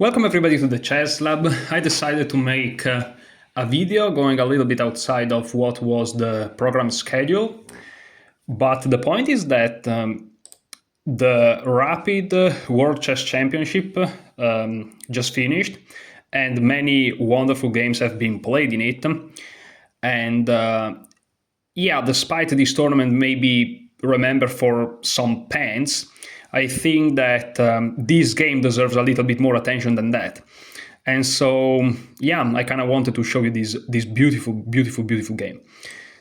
Welcome everybody to the Chess Lab. I decided to make a video going a little bit outside of what was the program schedule, but the point is that the Rapid World Chess Championship just finished, and many wonderful games have been played in it. And yeah, despite this tournament maybe remembered for some pens, I think that this game deserves a little bit more attention than that. And so, yeah, I kind of wanted to show you this beautiful, beautiful, beautiful game.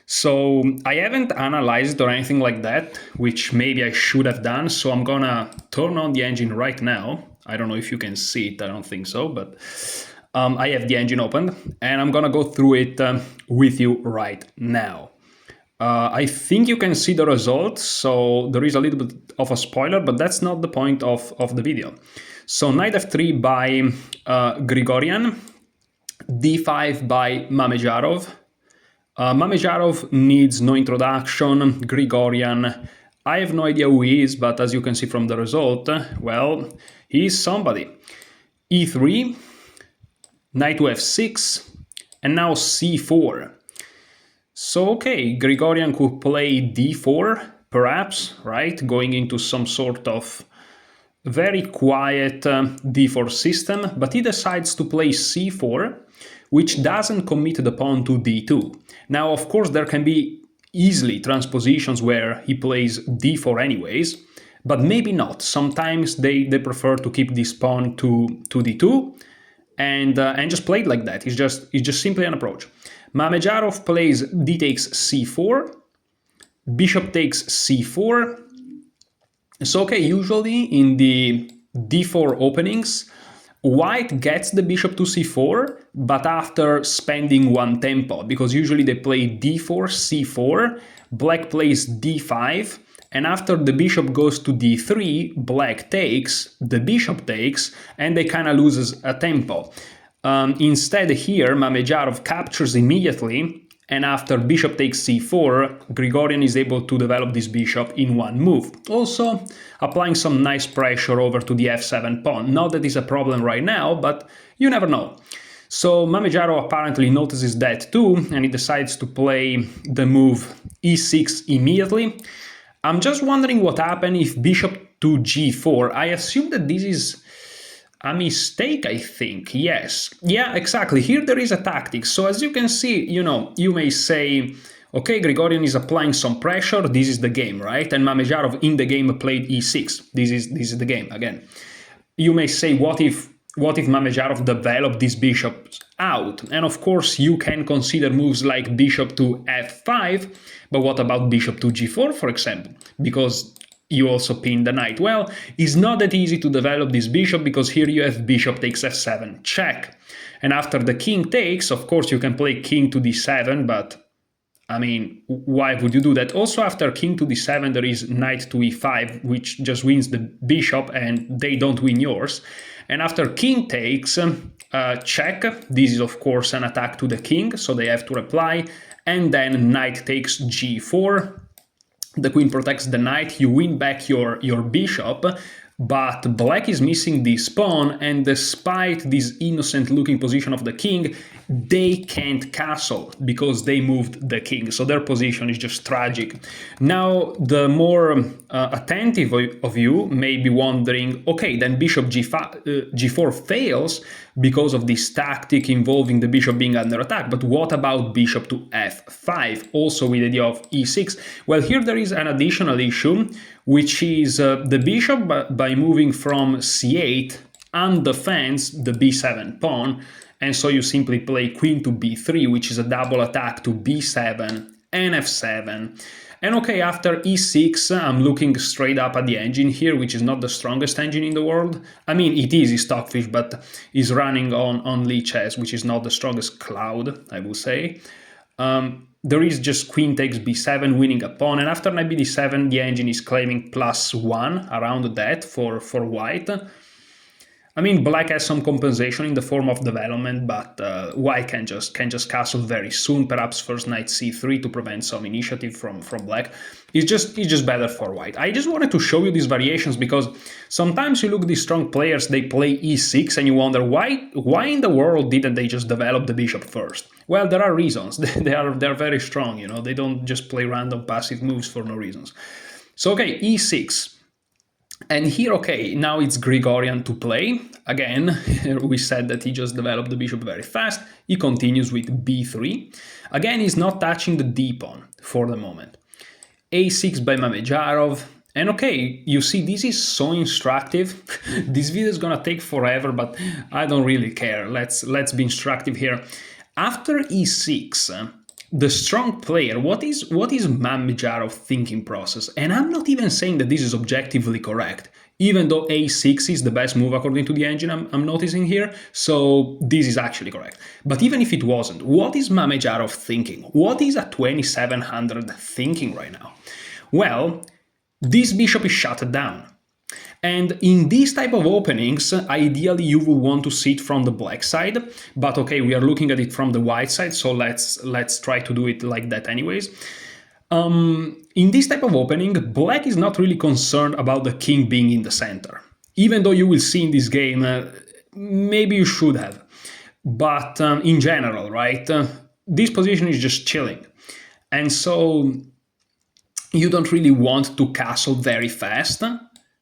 So I haven't analyzed it or anything like that, which maybe I should have done. So I'm gonna turn on the engine right now. I don't know if you can see it, I don't think so, but I have the engine opened and I'm gonna go through it with you right now. I think you can see the results, so there is a little bit of a spoiler, but that's not the point of the video. So knight f3 by Grigorian, d5 by Mamedyarov. Mamedyarov needs no introduction. Grigorian, I have no idea who he is, but as you can see from the result, well, he is somebody. e3, knight to f6, and now c4. So, okay, Grigorian could play d4, perhaps, right? Going into some sort of very quiet d4 system, but he decides to play c4, which doesn't commit the pawn to d2. Now, of course, there can be easily transpositions where he plays d4 anyways, but maybe not. Sometimes they prefer to keep this pawn to d2 and just play it like that. It's just simply an approach. Mamedyarov plays d takes c4, bishop takes c4. So, okay, usually in the d4 openings, white gets the bishop to c4, but after spending one tempo, because usually they play d4, c4, black plays d5, and after the bishop goes to d3, black takes, the bishop takes, and they kind of loses a tempo. Instead here, Mamedyarov captures immediately, and after bishop takes c4, Grigorian is able to develop this bishop in one move. Also, applying some nice pressure over to the f7 pawn. Not that it's a problem right now, but you never know. So Mamedyarov apparently notices that too, and he decides to play the move e6 immediately. I'm just wondering what happened if bishop to g4. I assume that this is a mistake, I think. Yes. Yeah, exactly. Here there is a tactic. So as you can see, you may say, okay, Grigorian is applying some pressure. This is the game, right? And Mamedyarov in the game played e6. This is the game again. You may say, what if Mamedyarov developed this bishop out? And of course, you can consider moves like bishop to f5, but what about bishop to g4, for example? Because you also pin the knight. Well, it's not that easy to develop this bishop because here you have bishop takes f7, check. And after the king takes, of course, you can play king to d7, but I mean, why would you do that? Also, after king to d7, there is knight to e5, which just wins the bishop and they don't win yours. And after king takes, check. This is, of course, an attack to the king, so they have to reply. And then knight takes g4. The queen protects the knight, you win back your bishop, but black is missing this pawn, and despite this innocent-looking position of the king, they can't castle because they moved the king, so their position is just tragic. Now, the more attentive of you may be wondering, okay, then bishop g4 fails because of this tactic involving the bishop being under attack, but what about bishop to f5, also with the idea of e6? Well, here there is an additional issue, which is the bishop, by moving from c8, undefends the b7 pawn, and so you simply play queen to b3, which is a double attack to b7 and f7. And okay, after e6, I'm looking straight up at the engine here, which is not the strongest engine in the world. I mean, it is Stockfish, but is running on Lichess, which is not the strongest cloud, I will say. There is just queen takes b7, winning a pawn, and after knight bd7, the engine is claiming +1 around that for white. I mean, black has some compensation in the form of development, but white can just castle very soon. Perhaps first knight c3 to prevent some initiative from black. It's just better for white. I just wanted to show you these variations because sometimes you look at these strong players, they play e6, and you wonder why in the world didn't they just develop the bishop first? Well, there are reasons. They're very strong. You know, they don't just play random passive moves for no reasons. So okay, e6. And here, okay, now it's Grigorian to play. Again, we said that he just developed the bishop very fast. He continues with b3. Again, he's not touching the d-pawn for the moment. a6 by Mamedyarov. And okay, you see, this is so instructive. This video is gonna take forever, but I don't really care. Let's be instructive here. After e6, the strong player, what is Mamedyarov thinking process? And I'm not even saying that this is objectively correct, even though a6 is the best move according to the engine I'm noticing here, so this is actually correct. But even if it wasn't, what is Mamedyarov thinking? What is a 2700 thinking right now? Well, this bishop is shut down. And in these type of openings, ideally you will want to sit from the black side, but okay, we are looking at it from the white side, so let's try to do it like that anyways. In this type of opening, black is not really concerned about the king being in the center. Even though you will see in this game, maybe you should have. But in general, right, this position is just chilling. And so you don't really want to castle very fast.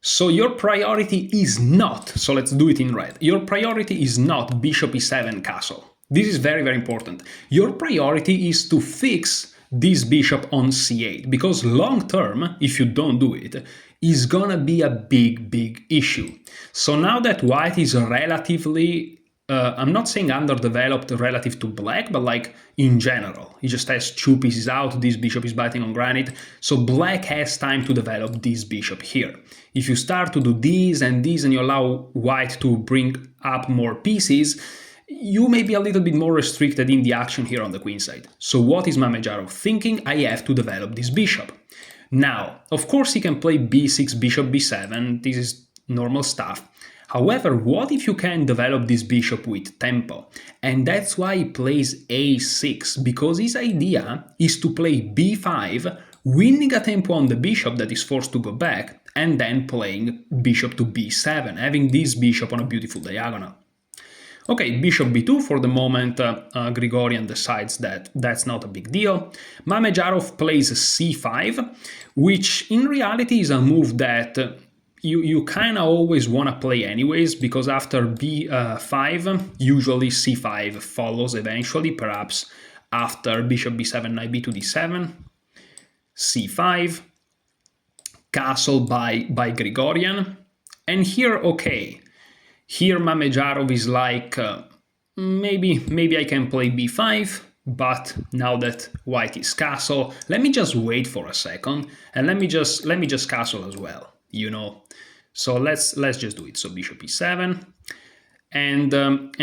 So your priority is not, so let's do it in red, your priority is not bishop e7 castle. This is very, very important. Your priority is to fix this bishop on c8, because long term, if you don't do it, is gonna be a big, big issue. So now that white is relatively, I'm not saying underdeveloped relative to black, but like in general, he just has two pieces out, this bishop is biting on granite, so black has time to develop this bishop here. If you start to do this and you allow white to bring up more pieces, you may be a little bit more restricted in the action here on the queen side. So what is Mamedyarov thinking? I have to develop this bishop. Now, of course he can play b6, bishop b7, this is normal stuff. However, what if you can develop this bishop with tempo? And that's why he plays a6, because his idea is to play b5, winning a tempo on the bishop that is forced to go back, and then playing bishop to b7, having this bishop on a beautiful diagonal. Okay, bishop b2 for the moment, Grigorian decides that that's not a big deal. Mamedyarov plays c5, which in reality is a move that you kind of always want to play anyways, because after b5, usually c5 follows eventually, perhaps after bishop b7, knight b2, d7, c5, castle by Grigorian, and here, okay, here Mamedyarov is like, maybe I can play b5, but now that white is castle, let me just wait for a second, and let me just castle as well, you know. So let's just do it. So bishop e7, and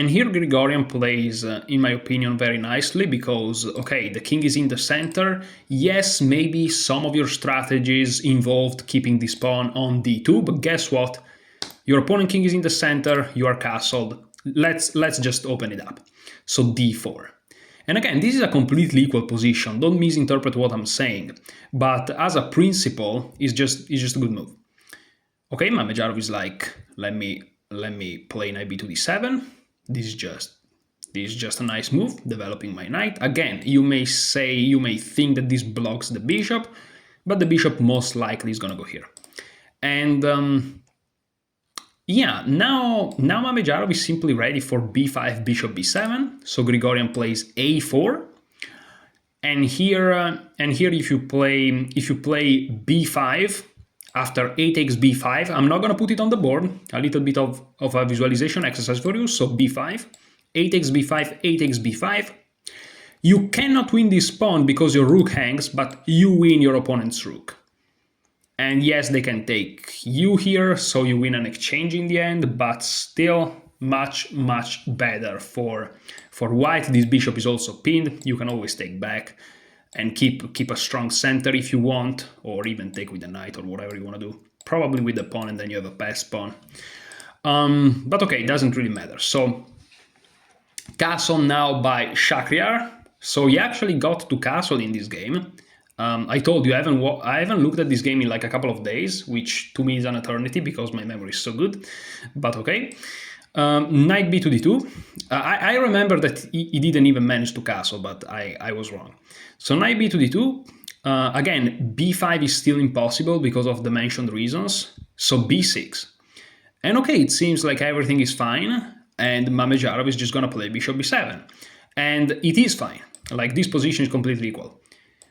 here Grigorian plays, in my opinion, very nicely, because okay, the king is in the center. Yes, maybe some of your strategies involved keeping this pawn on d2, but guess what? Your opponent king is in the center. You are castled. Let's just open it up. So d4. And again, this is a completely equal position. Don't misinterpret what I'm saying. But as a principle, it's just a good move. Okay, Mamedyarov is like, let me play knight b2 d7. This is just a nice move, developing my knight. Again, you may think that this blocks the bishop, but the bishop most likely is gonna go here. And yeah, now Mamedyarov is simply ready for b5, bishop b7. So Grigorian plays a4, and here if you play b5 after a takes b5, I'm not gonna put it on the board. A little bit of a visualization exercise for you. So b5, a takes b5, a takes b5. You cannot win this pawn because your rook hangs, but you win your opponent's rook. And yes, they can take you here, so you win an exchange in the end, but still much better for white. This bishop is also pinned. You can always take back and keep a strong center if you want, or even take with the knight or whatever you want to do. Probably with the pawn, and then you have a passed pawn. But okay, it doesn't really matter. So castle now by Shakhriyar. So he actually got to castle in this game. I told you I haven't looked at this game in like a couple of days, which to me is an eternity because my memory is so good. But okay. Knight b to d2. I remember that he didn't even manage to castle, but I was wrong. So knight b to d2. Again, b5 is still impossible because of the mentioned reasons. So b6. And okay, it seems like everything is fine, and Mamedyarov is just gonna play bishop b7. And it is fine. Like, this position is completely equal.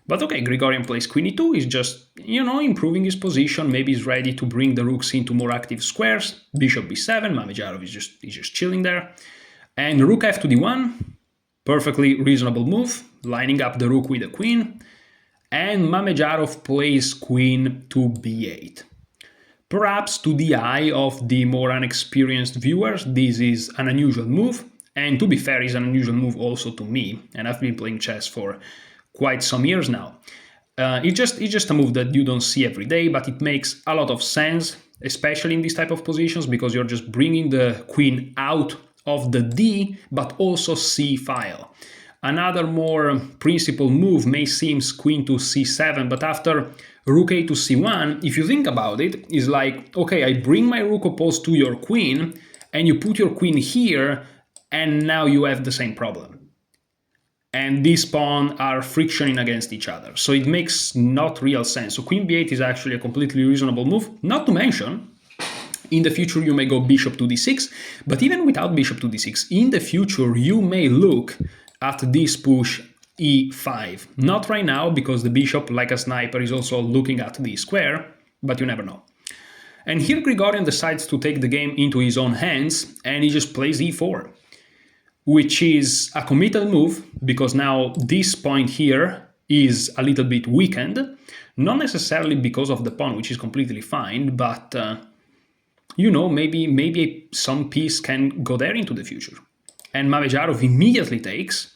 But okay, Grigorian plays queen e2, he's just, improving his position, maybe he's ready to bring the rooks into more active squares. Bishop b7, Mamedyarov is just chilling there. And rook f to d1, perfectly reasonable move, lining up the rook with the queen. And Mamedyarov plays queen to b8. Perhaps to the eye of the more unexperienced viewers, this is an unusual move. And to be fair, it's an unusual move also to me, and I've been playing chess for quite some years now. It's just a move that you don't see every day, but it makes a lot of sense, especially in these type of positions, because you're just bringing the queen out of the D, but also C file. Another more principled move may seem queen to c7, but after rook a to c1, if you think about it, is like, okay, I bring my rook opposed to your queen, and you put your queen here, and now you have the same problem. And these pawns are frictioning against each other. So it makes not real sense. So queen b8 is actually a completely reasonable move. Not to mention, in the future you may go bishop to d6, but even without bishop to d6, in the future you may look at this push e5. Not right now, because the bishop, like a sniper, is also looking at the square, but you never know. And here Grigorian decides to take the game into his own hands, and he just plays e4. Which is a committed move, because now this point here is a little bit weakened, not necessarily because of the pawn, which is completely fine, but, maybe some piece can go there into the future. And Mamedyarov immediately takes,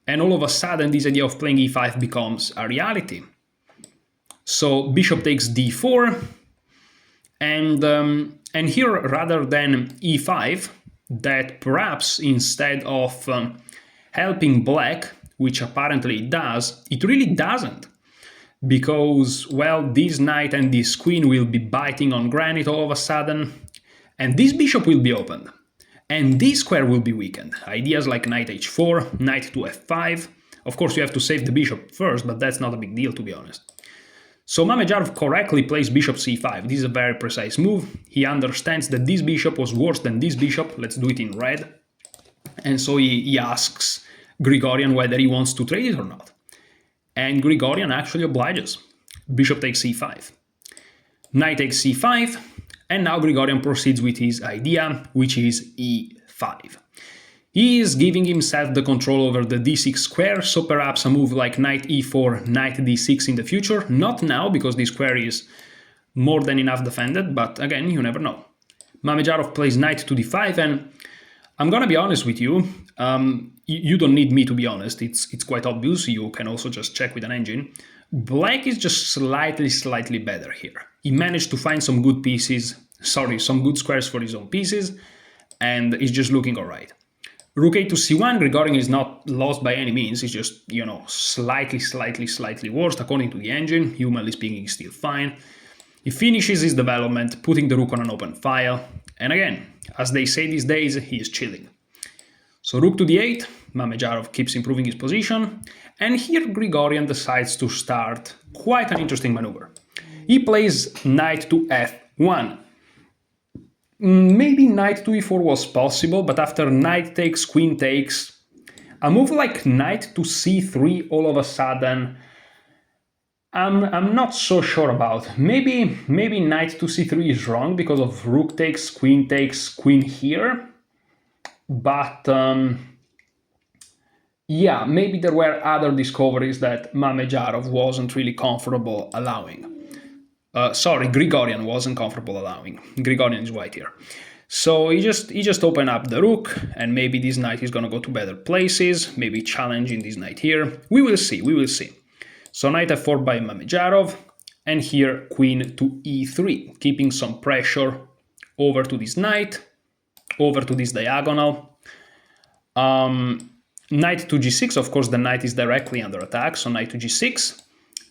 and all of a sudden this idea of playing e5 becomes a reality. So bishop takes d4, and here, rather than e5, that perhaps instead of helping black, which apparently it does, it really doesn't. Because, well, this knight and this queen will be biting on granite all of a sudden, and this bishop will be opened, and this square will be weakened. Ideas like knight h4, knight to f5. Of course, you have to save the bishop first, but that's not a big deal, to be honest. So Mamedyarov correctly plays bishop c5. This is a very precise move. He understands that this bishop was worse than this bishop. Let's do it in red. And so he asks Grigorian whether he wants to trade it or not. And Grigorian actually obliges. Bishop takes c5. Knight takes c5. And now Grigorian proceeds with his idea, which is e5. He is giving himself the control over the d6 square, so perhaps a move like knight e4, knight d6 in the future. Not now, because this square is more than enough defended, but again, you never know. Mamedyarov plays knight to d5, and I'm gonna be honest with you, you don't need me to be honest, it's quite obvious, you can also just check with an engine. Black is just slightly better here. He managed to find some good squares for his own pieces, and it's just looking alright. Rook a to c1, Grigorian is not lost by any means, it's just, slightly worse according to the engine. Humanly speaking, it's still fine. He finishes his development, putting the rook on an open file, and again, as they say these days, he is chilling. So rook to d8, Mamedyarov keeps improving his position, and here Grigorian decides to start quite an interesting maneuver. He plays knight to f1. Maybe knight to e4 was possible, but after knight takes, queen takes, a move like knight to c3 all of a sudden, I'm not so sure about. Maybe knight to c3 is wrong because of rook takes, queen here, but yeah, maybe there were other discoveries that Mamedyarov wasn't really comfortable allowing. Grigorian wasn't comfortable allowing. Grigorian is white here. So he just opened up the rook, and maybe this knight is gonna go to better places, maybe challenging this knight here. We will see. So knight f4 by Mamedyarov, and here queen to e3, keeping some pressure over to this knight. over to this diagonal. Knight to g6, of course the knight is directly under attack, so knight to g6.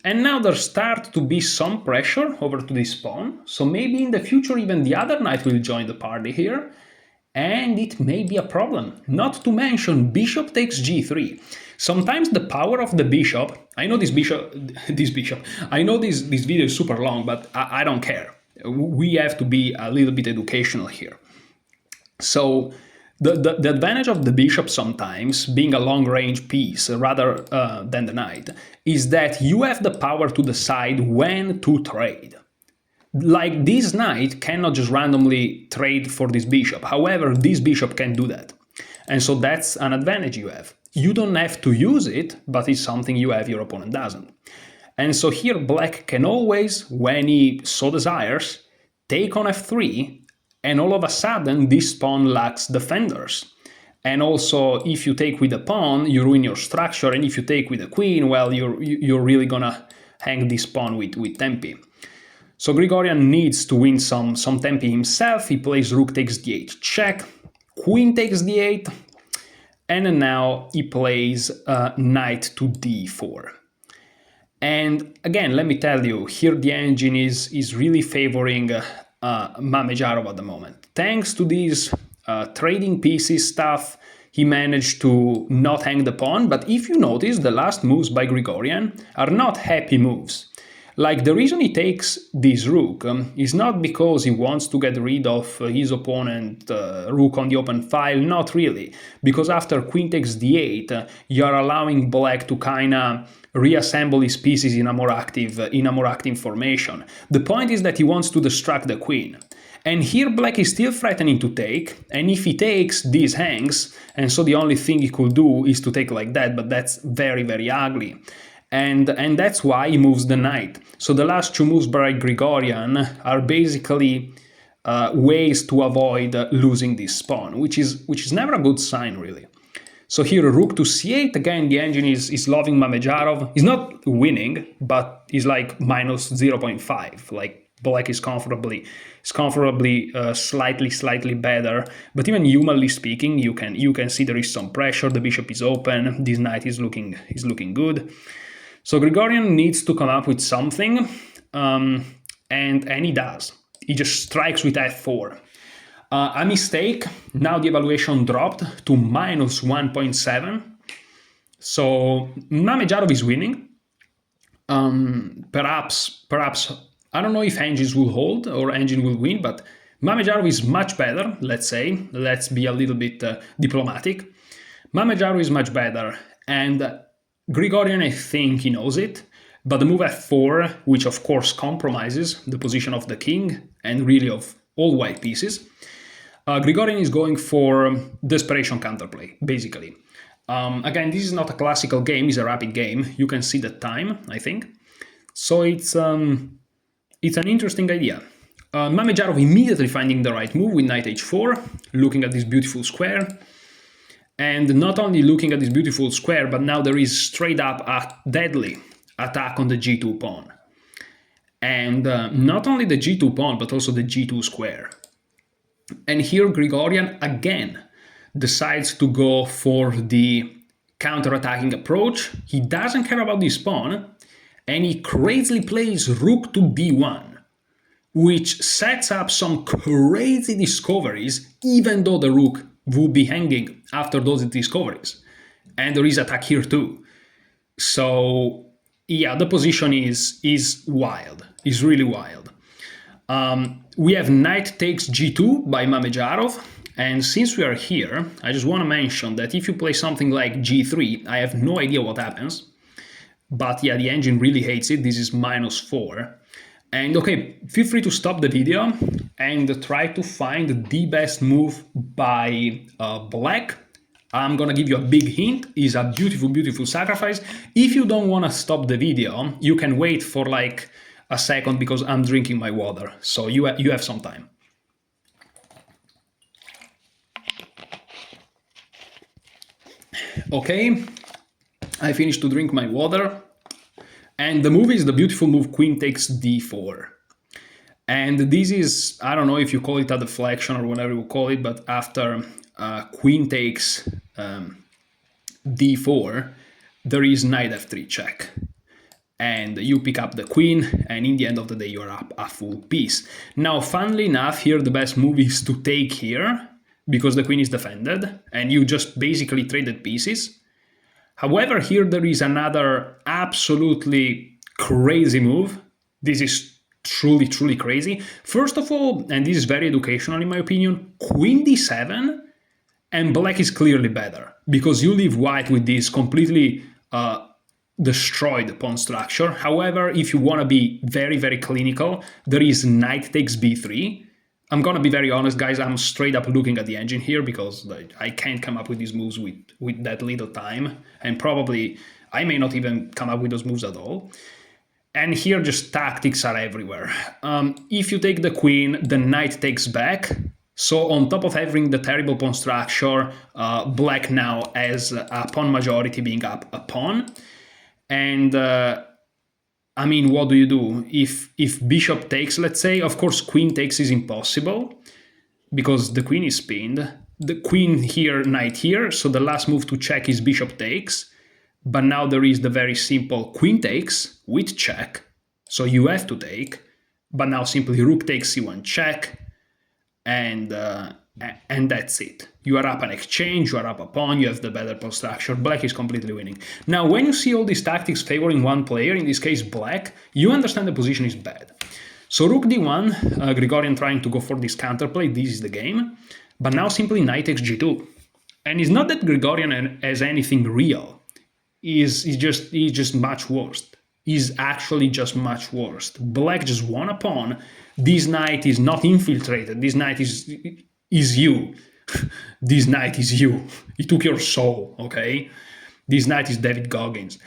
And now there starts to be some pressure over to this pawn, so maybe in the future even the other knight will join the party here, and it may be a problem. Not to mention bishop takes g3. Sometimes the power of the bishop, I know I know this video is super long, but I don't care. We have to be a little bit educational here. So the advantage of the bishop sometimes, being a long-range piece rather than the knight, is that you have the power to decide when to trade. Like this knight cannot just randomly trade for this bishop. However, this bishop can do that. And so that's an advantage you have. You don't have to use it, but it's something you have, your opponent doesn't. And so here black can always, when he so desires, take on f3, and all of a sudden this pawn lacks defenders. And also, if you take with a pawn, you ruin your structure, and if you take with a queen, well, you're really gonna hang this pawn with tempi. So Grigorian needs to win some tempi himself. He plays rook takes d8 check, queen takes d8, and now he plays knight to d4. And again, let me tell you, here the engine is really favoring Mamedyarov at the moment. Thanks to these trading pieces stuff, he managed to not hang the pawn, but if you notice, the last moves by Grigorian are not happy moves. Like, the reason he takes this rook is not because he wants to get rid of his opponent rook on the open file, not really, because after queen takes d8, you're allowing black to kinda reassemble his pieces in a more active formation. The point is that he wants to distract the queen. And here black is still threatening to take, and if he takes, this hangs, and so the only thing he could do is to take like that, but that's very, very ugly. And that's why he moves the knight. So the last two moves by Grigorian are basically ways to avoid losing this pawn, which is never a good sign, really. So here rook to c8, again the engine is loving Mamedyarov. He's not winning, but he's like minus 0.5, like black is comfortably slightly better. But even humanly speaking, you can see there is some pressure, the bishop is open, this knight is looking good. So Grigorian needs to come up with something, and he does. He just strikes with f4. A mistake, now the evaluation dropped to minus 1.7. So Mamedyarov is winning. Perhaps, I don't know if engines will hold or engine will win, but Mamedyarov is much better, let's say. Let's be a little bit diplomatic. Mamedyarov is much better, and Grigorian, I think he knows it, but the move f4, which of course compromises the position of the king and really of all white pieces, Grigorian is going for desperation counterplay, basically. Again, this is not a classical game, it's a rapid game. You can see the time, I think. So it's an interesting idea. Mamedyarov immediately finding the right move with knight h4, looking at this beautiful square. And not only looking at this beautiful square, but now there is straight up a deadly attack on the g2 pawn. And not only the g2 pawn, but also the g2 square. And here Grigorian again decides to go for the counter-attacking approach. He doesn't care about this pawn, and he crazily plays rook to d1, which sets up some crazy discoveries, even though the rook would be hanging after those discoveries. And there is attack here too. So yeah, the position is wild, is really wild. We have knight takes g2 by Mamedyarov, and since we are here, I just want to mention that if you play something like g3, I have no idea what happens, but yeah, the engine really hates it. This is -4. And okay, feel free to stop the video and try to find the best move by black. I'm gonna give you a big hint. It's a beautiful, beautiful sacrifice. If you don't want to stop the video, you can wait for like a second because I'm drinking my water. So you have some time. Okay, I finished to drink my water. And the move is the beautiful move queen takes d4. And this is, I don't know if you call it a deflection or whatever you call it, but after queen takes d4, there is knight f3 check. And you pick up the queen, and in the end of the day, you're up a full piece. Now, funnily enough, here the best move is to take here, because the queen is defended, and you just basically traded pieces. However, here there is another absolutely crazy move. This is truly, truly crazy. First of all, and this is very educational in my opinion, queen d7, and black is clearly better, because you leave white with this completely destroyed pawn structure. However, if you want to be very, very clinical, there is knight takes b3. I'm gonna be very honest, guys, I'm straight up looking at the engine here, because I can't come up with these moves with that little time, and probably I may not even come up with those moves at all. And here just tactics are everywhere. If you take the queen, the knight takes back. So on top of having the terrible pawn structure, black now has a pawn majority, being up a pawn. And I mean, what do you do? If bishop takes, let's say, of course, queen takes is impossible because the queen is pinned. The queen here, knight here, so the last move to check is bishop takes. But now there is the very simple queen takes with check, so you have to take. But now simply rook takes c1 check, and that's it. You are up an exchange, you are up a pawn, you have the better pawn structure, black is completely winning. Now, when you see all these tactics favoring one player, in this case black, you understand the position is bad. So rook d1, Grigorian trying to go for this counterplay, this is the game, but now simply knight takes g2. And it's not that Grigorian has anything real, he's just much worse. He's actually just much worse. Black just won a pawn. This knight is not infiltrated. This knight is you. This knight is you. He took your soul, okay? This knight is David Goggins.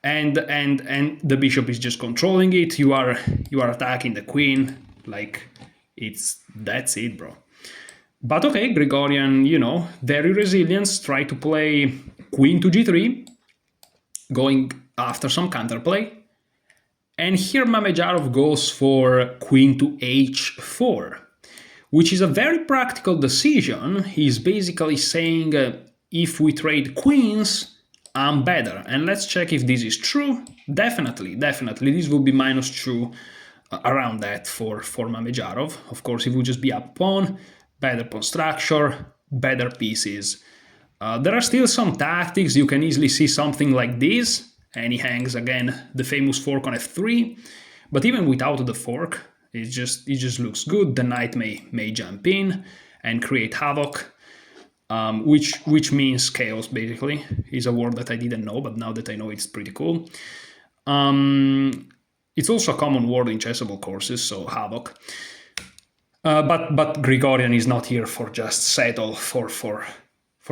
And the bishop is just controlling it. You are attacking the queen. Like, that's it, bro. But okay, Grigorian, very resilient. Try to play queen to g3, going after some counterplay. And here Mamedyarov goes for queen to h4, which is a very practical decision. He's basically saying, if we trade queens, I'm better. And let's check if this is true. Definitely. This will be -2 around that for Mamedyarov. Of course, it would just be up pawn, better pawn structure, better pieces. There are still some tactics. You can easily see something like this. And he hangs again the famous fork on f3, but even without the fork, it just looks good. The knight may jump in and create havoc, which means chaos. Basically, is a word that I didn't know, but now that I know, it's pretty cool. It's also a common word in chessable courses, so havoc. But Grigorian is not here for just settle for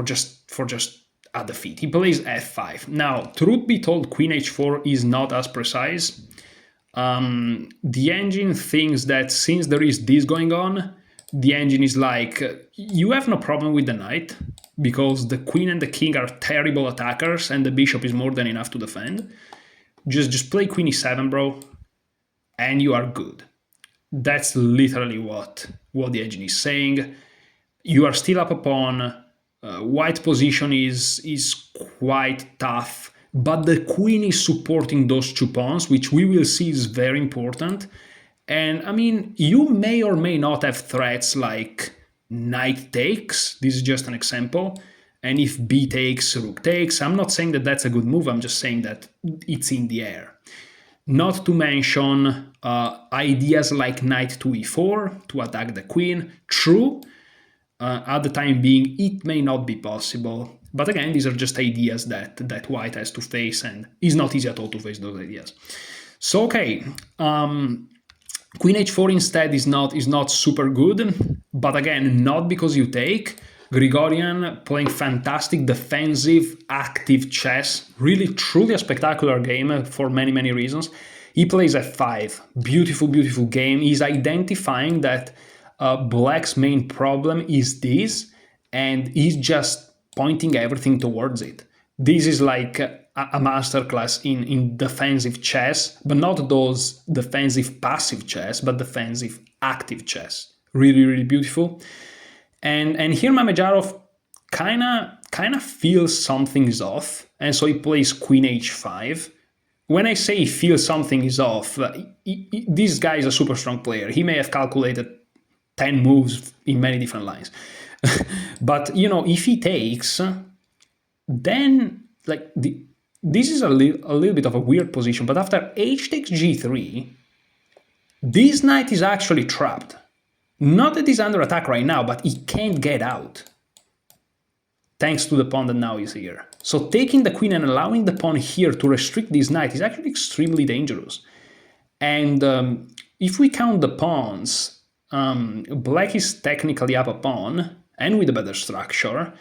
just a defeat. He plays f5. Now, truth be told, queen h4 is not as precise. The engine thinks that since there is this going on, the engine is like, you have no problem with the knight, because the queen and the king are terrible attackers, and the bishop is more than enough to defend. Just play queen e7, bro, and you are good. That's literally what the engine is saying. You are still up a pawn. White position is quite tough, but the queen is supporting those two pawns, which we will see is very important. And I mean, you may or may not have threats like knight takes. This is just an example. And if b takes, rook takes. I'm not saying that that's a good move. I'm just saying that it's in the air. Not to mention ideas like knight to e4 to attack the queen. True. At the time being, it may not be possible. But again, these are just ideas that white has to face, and it's not easy at all to face those ideas. So, okay, queen h4 instead is not super good, but again, not because you take. Grigorian playing fantastic defensive, active chess. Really, truly a spectacular game for many, many reasons. He plays f5. Beautiful, beautiful game. He's identifying that black's main problem is this, and he's just pointing everything towards it. This is like a masterclass in defensive chess, but not those defensive passive chess, but defensive active chess. Really, really beautiful. And here Mamedyarov kind of feels something is off, and so he plays queen h5. When I say he feels something is off, this guy is a super strong player. He may have calculated 10 moves in many different lines. But, if he takes, then this is a little bit of a weird position. But after h takes g3, this knight is actually trapped. Not that he's under attack right now, but he can't get out, thanks to the pawn that now is here. So taking the queen and allowing the pawn here to restrict this knight is actually extremely dangerous. And if we count the pawns, black is technically up a pawn and with a better structure.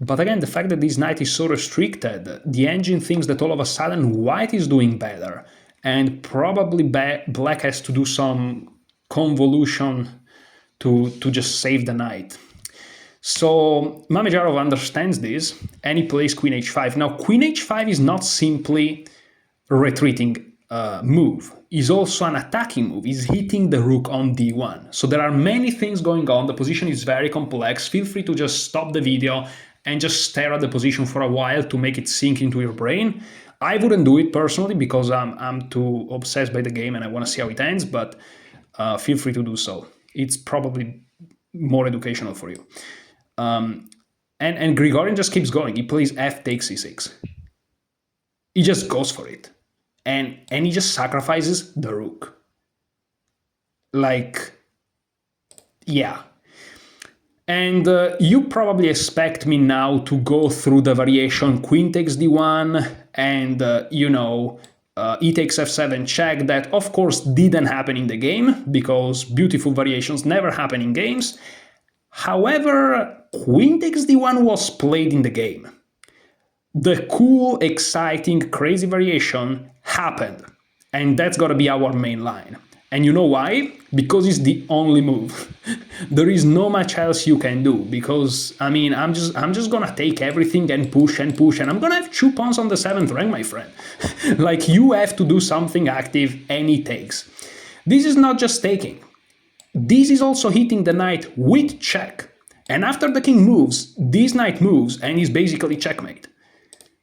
But again, the fact that this knight is so restricted, the engine thinks that all of a sudden white is doing better, and probably black has to do some convolution to just save the knight. So Mamedyarov understands this, and he plays queen h5. Now, queen h5 is not simply a retreating move. It's also an attacking move. It's hitting the rook on d1. So there are many things going on. The position is very complex. Feel free to just stop the video and just stare at the position for a while to make it sink into your brain. I wouldn't do it personally because I'm too obsessed by the game and I want to see how it ends, but feel free to do so. It's probably more educational for you. And Grigorian just keeps going. He plays f takes c6. He just goes for it. And he just sacrifices the rook. Yeah. And you probably expect me now to go through the variation queen takes d1 and, e takes f7 check. That, of course, didn't happen in the game because beautiful variations never happen in games. However, queen takes d1 was played in the game. The cool, exciting, crazy variation happened. And that's got to be our main line. And you know why? Because it's the only move. There is no much else you can do because, I'm just gonna take everything and push, and I'm gonna have 2 pawns on the 7th rank, my friend. You have to do something active, and he takes. This is not just taking. This is also hitting the knight with check. And after the king moves, this knight moves, and is basically checkmate.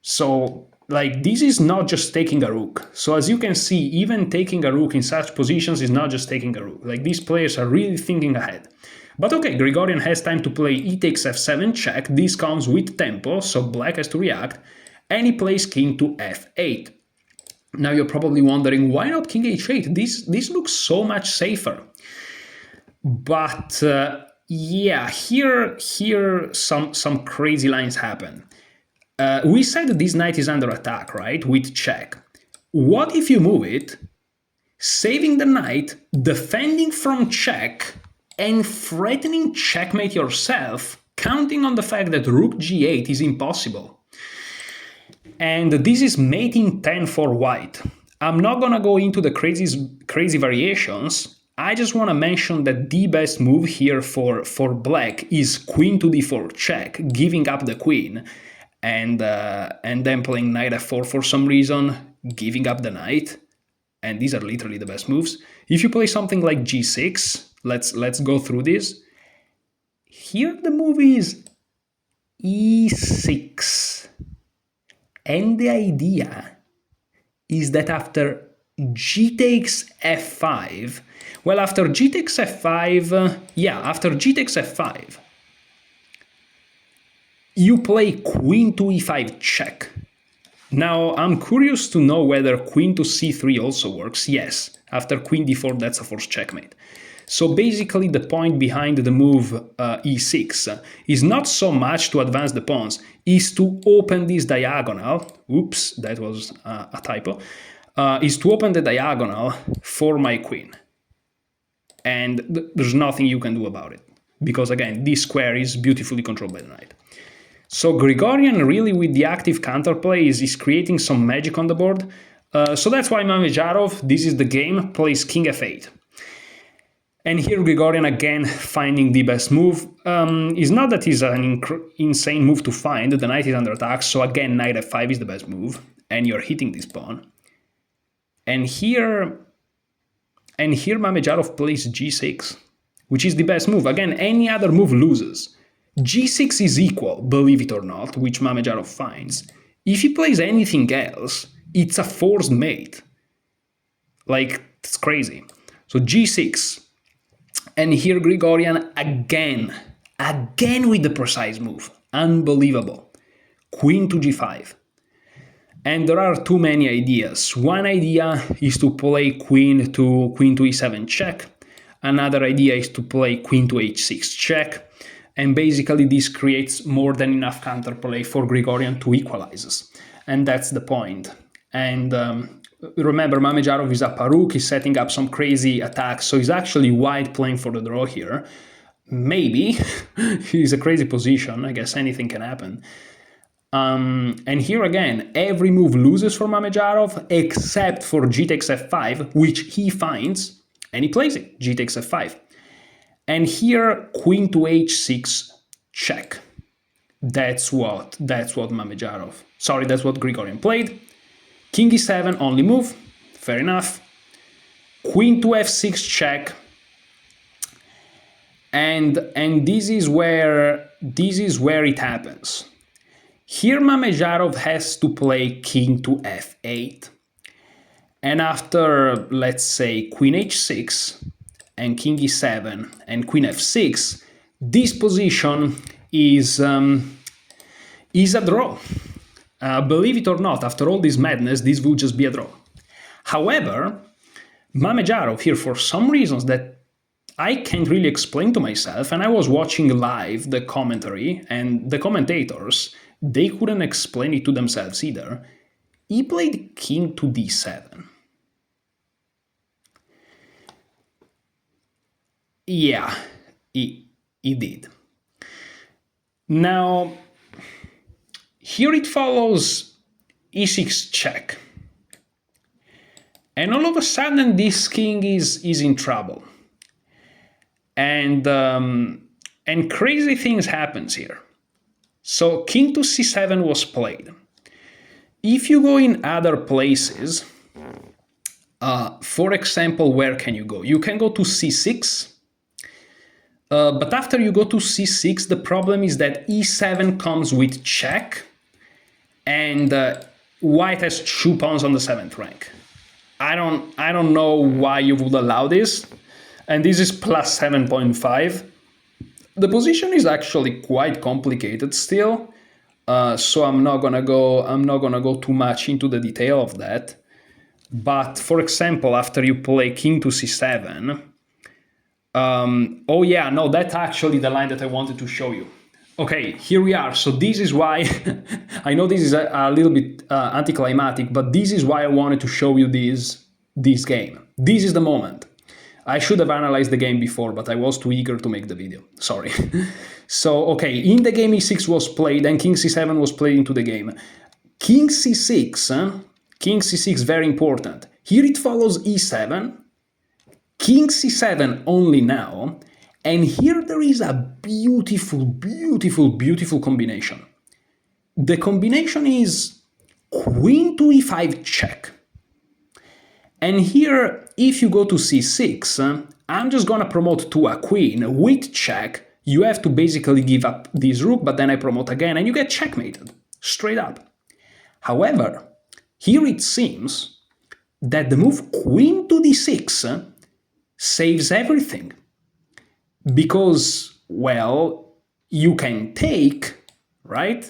So, this is not just taking a rook. So as you can see, even taking a rook in such positions is not just taking a rook. These players are really thinking ahead. But okay, Grigorian has time to play e takes f7 check. This comes with tempo, so black has to react. And he plays king to f8. Now you're probably wondering, why not king h8? This looks so much safer. But yeah, here some crazy lines happen. We said that this knight is under attack, right? With check. What if you move it, saving the knight, defending from check, and threatening checkmate yourself, counting on the fact that rook g8 is impossible? And this is mating 10 for white. I'm not gonna go into the crazy variations. I just want to mention that the best move here for black is queen to d4 check, giving up the queen. And then playing knight f4 for some reason, giving up the knight, and these are literally the best moves. If you play something like g6, let's go through this. Here the move is e6, and the idea is that after g takes f5, after g takes f5, you play queen to e5 check. Now, I'm curious to know whether queen to c3 also works. Yes, after queen d4, that's a forced checkmate. So basically, the point behind the move e6 is not so much to advance the pawns, is to open this diagonal. Oops, that was a typo. Is to open the diagonal for my queen. And there's nothing you can do about it. Because again, this square is beautifully controlled by the knight. So Grigorian really with the active counterplay is creating some magic on the board. So that's why Mamedyarov, this is the game, plays king f8. And here Grigorian again finding the best move. It's not that it's an insane move to find, the knight is under attack, so again knight f5 is the best move, and you're hitting this pawn. And here And here Mamedyarov plays g6, which is the best move. Again, any other move loses. g6 is equal, believe it or not, which Mamedyarov finds. If he plays anything else, it's a forced mate. Like, it's crazy. So g6. And here Grigorian again with the precise move. Unbelievable. Queen to g5. And there are too many ideas. One idea is to play queen to e7 check. Another idea is to play queen to h6 check. And basically this creates more than enough counterplay for Grigorian to equalize. And that's the point. And remember, Mamedyarov is up a rook, he's setting up some crazy attacks, so he's actually white playing for the draw here. Maybe. He's a crazy position, I guess anything can happen. And here again, every move loses for Mamedyarov except for g takes f5, which he finds, and he plays it, g takes f5. And here, queen to h6 check. That's what Mamedyarov, that's what Grigorian played. King e7 only move, fair enough. Queen to f6 check. And this is where it happens. Here Mamedyarov has to play king to f8. And after, let's say, queen h6 and king e7 and queen f6, this position is a draw. Believe it or not, after all this madness, this will just be a draw. However, Mamedyarov here, for some reasons that I can't really explain to myself, and I was watching live the commentary, and the commentators, they couldn't explain it to themselves either. He played king to d7. Yeah, he did. Now, here it follows e6 check. And all of a sudden this king is in trouble. And crazy things happens here. So king to c7 was played. If you go in other places, for example, where can you go? You can go to c6. But after you go to c6, the problem is that e7 comes with check, and white has 2 pawns on the 7th rank. I don't know why you would allow this, and this is plus 7.5. The position is actually quite complicated still, so I'm not gonna go too much into the detail of that. But for example, after you play king to c7, oh yeah, no, that's actually the line that I wanted to show you. Okay, here we are. So this is why, I know this is a little bit anticlimactic, but this is why I wanted to show you this game. This is the moment. I should have analyzed the game before, but I was too eager to make the video. Sorry. So, okay, in the game e6 was played and king c7 was played into the game. King c6, very important. Here it follows e7, king c7 only now, and here there is a beautiful, beautiful, beautiful combination. The combination is queen to e5 check. And here, if you go to c6, I'm just gonna promote to a queen with check. You have to basically give up this rook, but then I promote again and you get checkmated, straight up. However, here it seems that the move queen to d6 saves everything. Because, well, you can take, right?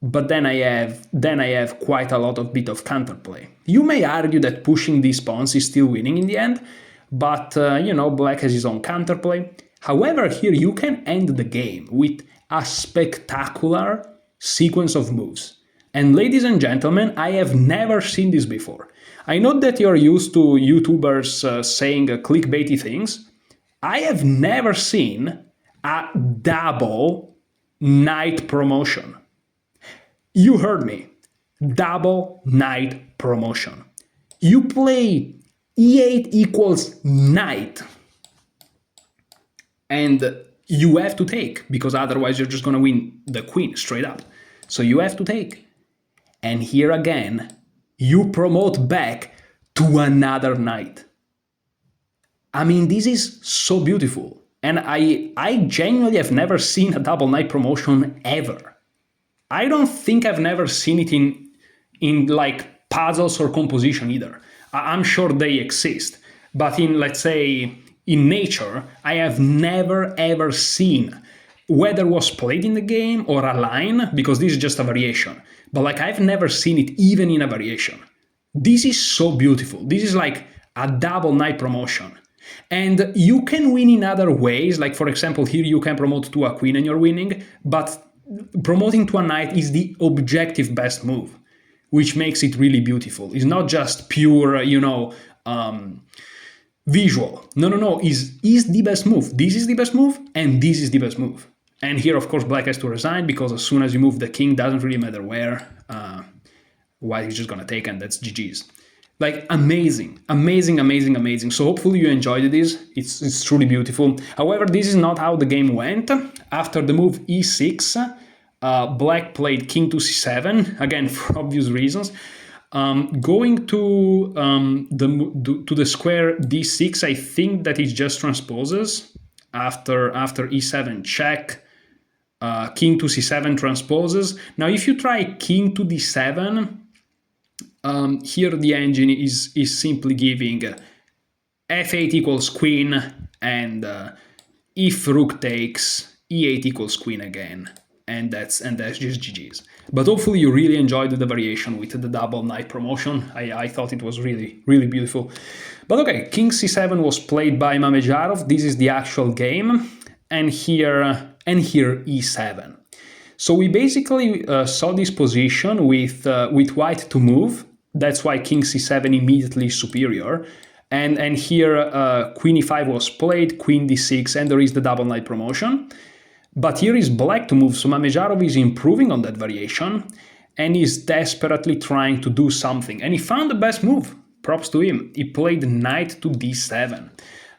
But then I have quite a lot of bit of counterplay. You may argue that pushing these pawns is still winning in the end, but you know, black has his own counterplay. However, here you can end the game with a spectacular sequence of moves. And ladies and gentlemen, I have never seen this before. I know that you're used to YouTubers saying clickbaity things. I have never seen a double knight promotion. You heard me. Double knight promotion. You play e8 equals knight. And you have to take, because otherwise you're just going to win the queen straight up. So you have to take. And here again, you promote back to another knight. I mean, this is so beautiful. And I genuinely have never seen a double knight promotion ever. I don't think I've never seen it in like puzzles or composition either. I'm sure they exist, but in, let's say, in nature, I have never ever seen, whether it was played in the game or a line, because this is just a variation. But like, I've never seen it even in a variation. This is so beautiful. This is like a double knight promotion. And you can win in other ways. Like, for example, here you can promote to a queen and you're winning, but promoting to a knight is the objective best move, which makes it really beautiful. It's not just pure, visual. No. Is the best move. This is the best move, and this is the best move. And here, of course, black has to resign, because as soon as you move the king, doesn't really matter where, white is just gonna take, and that's GG's. Like, amazing. So hopefully you enjoyed this. It's truly beautiful. However, this is not how the game went. After the move e6, black played king to c7, again for obvious reasons. Going to the square d6, I think that it just transposes after e7 check. King to c7 transposes. Now, if you try king to d7, here the engine is simply giving f8 equals queen, and if rook takes, e8 equals queen again, and that's just GG's. But hopefully you really enjoyed the variation with the double knight promotion. I thought it was really, really beautiful. But okay, king c7 was played by Mamedyarov. This is the actual game, and here e7. So we basically saw this position with white to move. That's why king c7 immediately is superior. And here queen e5 was played, queen d6, and there is the double knight promotion. But here is black to move, so Mamedyarov is improving on that variation and is desperately trying to do something. And he found the best move. Props to him. He played knight to d7.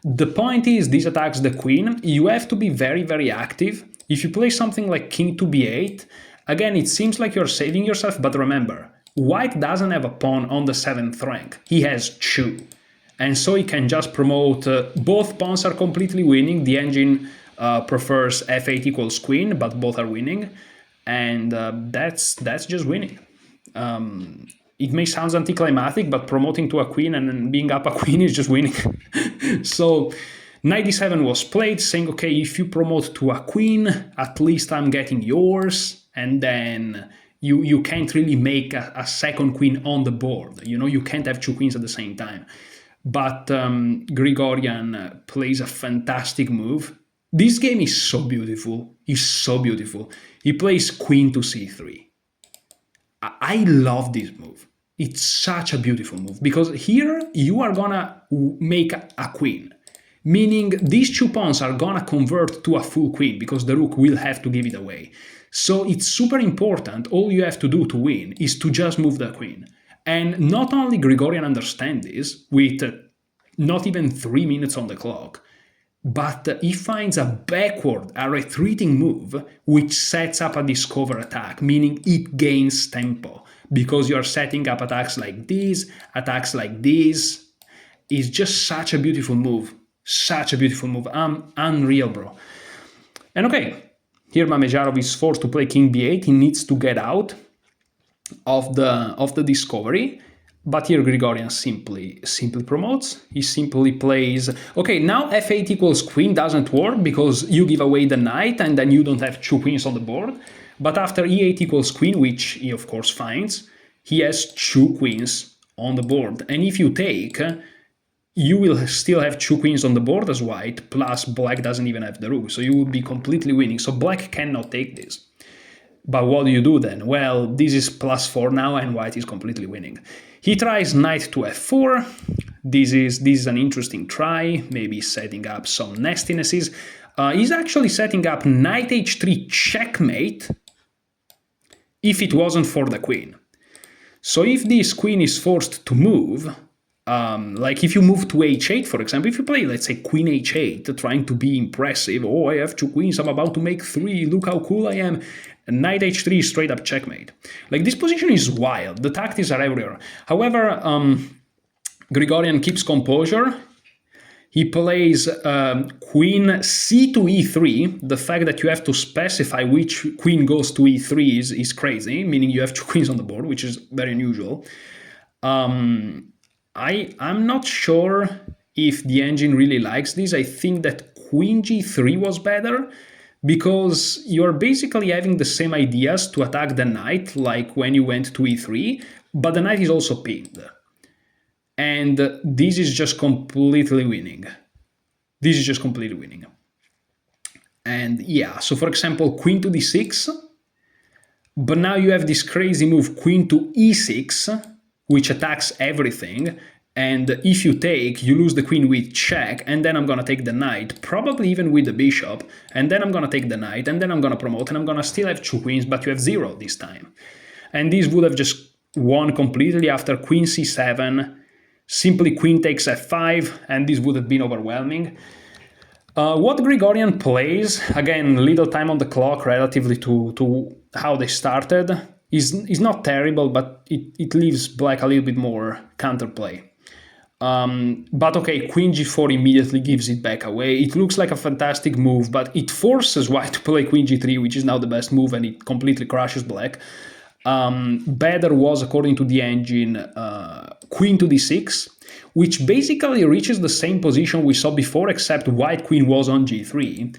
The point is, this attacks the queen. You have to be very, very active. If you play something like king to b8, again, it seems like you're saving yourself, but remember, white doesn't have a pawn on the 7th rank. He has 2. And so he can just promote, both pawns are completely winning. The engine prefers f8 equals queen, but both are winning. And that's just winning. It may sound anticlimactic, but promoting to a queen and being up a queen is just winning. So knight d7 was played, saying, okay, if you promote to a queen, at least I'm getting yours, and then you can't really make a second queen on the board. You can't have 2 queens at the same time. But Grigoryan plays a fantastic move. This game is so beautiful. It's so beautiful. He plays queen to c3. I love this move. It's such a beautiful move, because here you are gonna make a queen, meaning these 2 pawns are gonna convert to a full queen, because the rook will have to give it away. So it's super important. All you have to do to win is to just move the queen. And not only Grigoryan understands this, with not even 3 minutes on the clock, but he finds a retreating move, which sets up a discover attack, meaning it gains tempo, because you are setting up attacks like this, attacks like this. It's just such a beautiful move. Such a beautiful move. Unreal, bro. And okay, here Mamedyarov is forced to play king b8. He needs to get out of the discovery. But here Grigoryan simply promotes. He simply plays, okay, now f8 equals queen doesn't work, because you give away the knight and then you don't have 2 queens on the board. But after e8 equals queen, which he of course finds, he has 2 queens on the board. And if you take, you will still have 2 queens on the board as white, plus black doesn't even have the rook. So you would be completely winning. So black cannot take this. But what do you do then? Well, this is +4 now, and white is completely winning. He tries knight to f4. This is an interesting try, maybe setting up some nastinesses. He's actually setting up knight h3 checkmate if it wasn't for the queen. So if this queen is forced to move, like if you move to h8, for example, if you play, let's say, queen h8, trying to be impressive, oh, I have 2 queens, I'm about to make 3, look how cool I am, and knight h3 is straight up checkmate. Like, this position is wild, the tactics are everywhere. However, Grigoryan keeps composure. he plays queen c to e3. The fact that you have to specify which queen goes to e3 is crazy, meaning you have two queens on the board, which is very unusual. I'm not sure if the engine really likes this. I think that queen g3 was better, because you're basically having the same ideas to attack the knight like when you went to e3, but the knight is also pinned. And this is just completely winning. This is just completely winning. And yeah, so for example, queen to d6, but now you have this crazy move, queen to e6, which attacks everything. And if you take, you lose the queen with check, and then I'm gonna take the knight, probably even with the bishop, and then I'm gonna take the knight, and then I'm gonna promote, and I'm gonna still have two queens, but you have 0 this time. And this would have just won completely after queen c7, simply queen takes f5, and this would have been overwhelming. What Grigorian plays, again, little time on the clock relatively to how they started, is not terrible, but it leaves black a little bit more counterplay. But okay, queen g4 immediately gives it back away. It looks like a fantastic move, but it forces white to play queen g3, which is now the best move, and it completely crushes black. Better was, according to the engine, queen to d6, which basically reaches the same position we saw before, except white queen was on g3.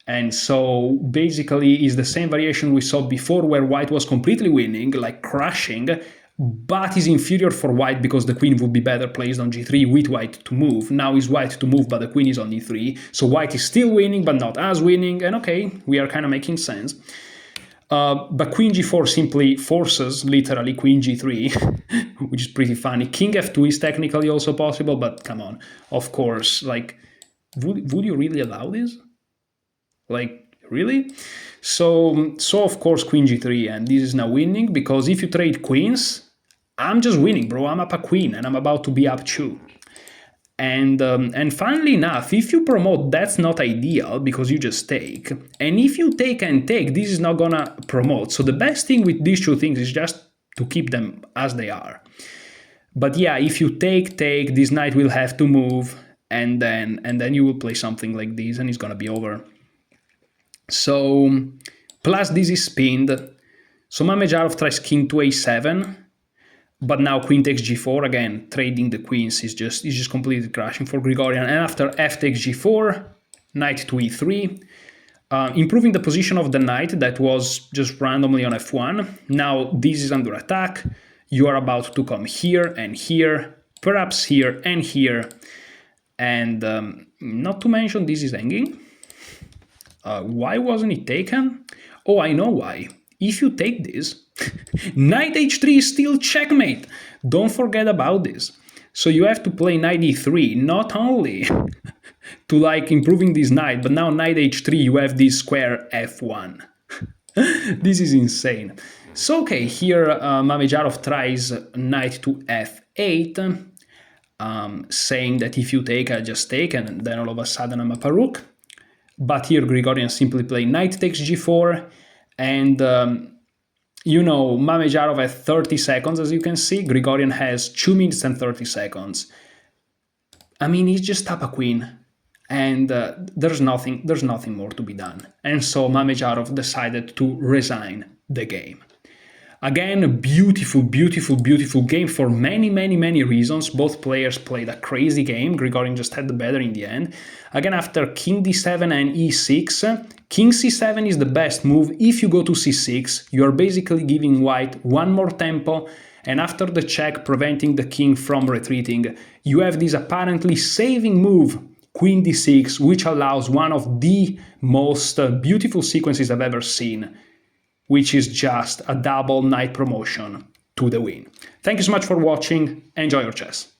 And so basically is the same variation we saw before, where white was completely winning, like crushing, but is inferior for white because the queen would be better placed on g3 with white to move. Now is white to move, but the queen is on e3. So white is still winning, but not as winning. And okay, we are kind of making sense. But queen g4 simply forces, literally, queen g3, which is pretty funny. King f2 is technically also possible, but come on. Of course, like, would you really allow this? Like, really? So of course, queen g3, and this is now winning, because if you trade queens, I'm just winning, bro. I'm up a queen, and I'm about to be up 2. And funnily enough, if you promote, that's not ideal, because you just take. And if you take and take, this is not gonna promote. So the best thing with these two things is just to keep them as they are. But yeah, if you take, this knight will have to move, and then you will play something like this, and it's gonna be over. So, plus this is pinned. So Mamedyarov tries king to a7, but now queen takes g4. Again, trading the queens is just completely crashing for Grigorian. And after f takes g4, knight to e3, improving the position of the knight that was just randomly on f1. Now this is under attack. You are about to come here and here, perhaps here and here. And not to mention, this is hanging. Why wasn't it taken? Oh, I know why. If you take this, knight h3 is still checkmate. Don't forget about this. So you have to play knight e3, not only to like improving this knight, but now knight h3, you have this square f1. This is insane. So okay, here Mamedyarov tries knight to f8, saying that if you take, I just take, and then all of a sudden I'm a rook. But here Grigorian simply play knight takes g4, and you know, Mamedyarov has 30 seconds, as you can see. Grigorian has 2 minutes and 30 seconds. I mean, he's just up a queen, and there's nothing more to be done. And so Mamedyarov decided to resign the game. Again, a beautiful, beautiful, beautiful game for many, many, many reasons. Both players played a crazy game. Grigorian just had the better in the end. Again, after king d7 and e6, king c7 is the best move. If you go to c6, you are basically giving white one more tempo, and after the check, preventing the king from retreating, you have this apparently saving move, queen d6, which allows one of the most beautiful sequences I've ever seen, which is just a double knight promotion to the win. Thank you so much for watching. Enjoy your chess.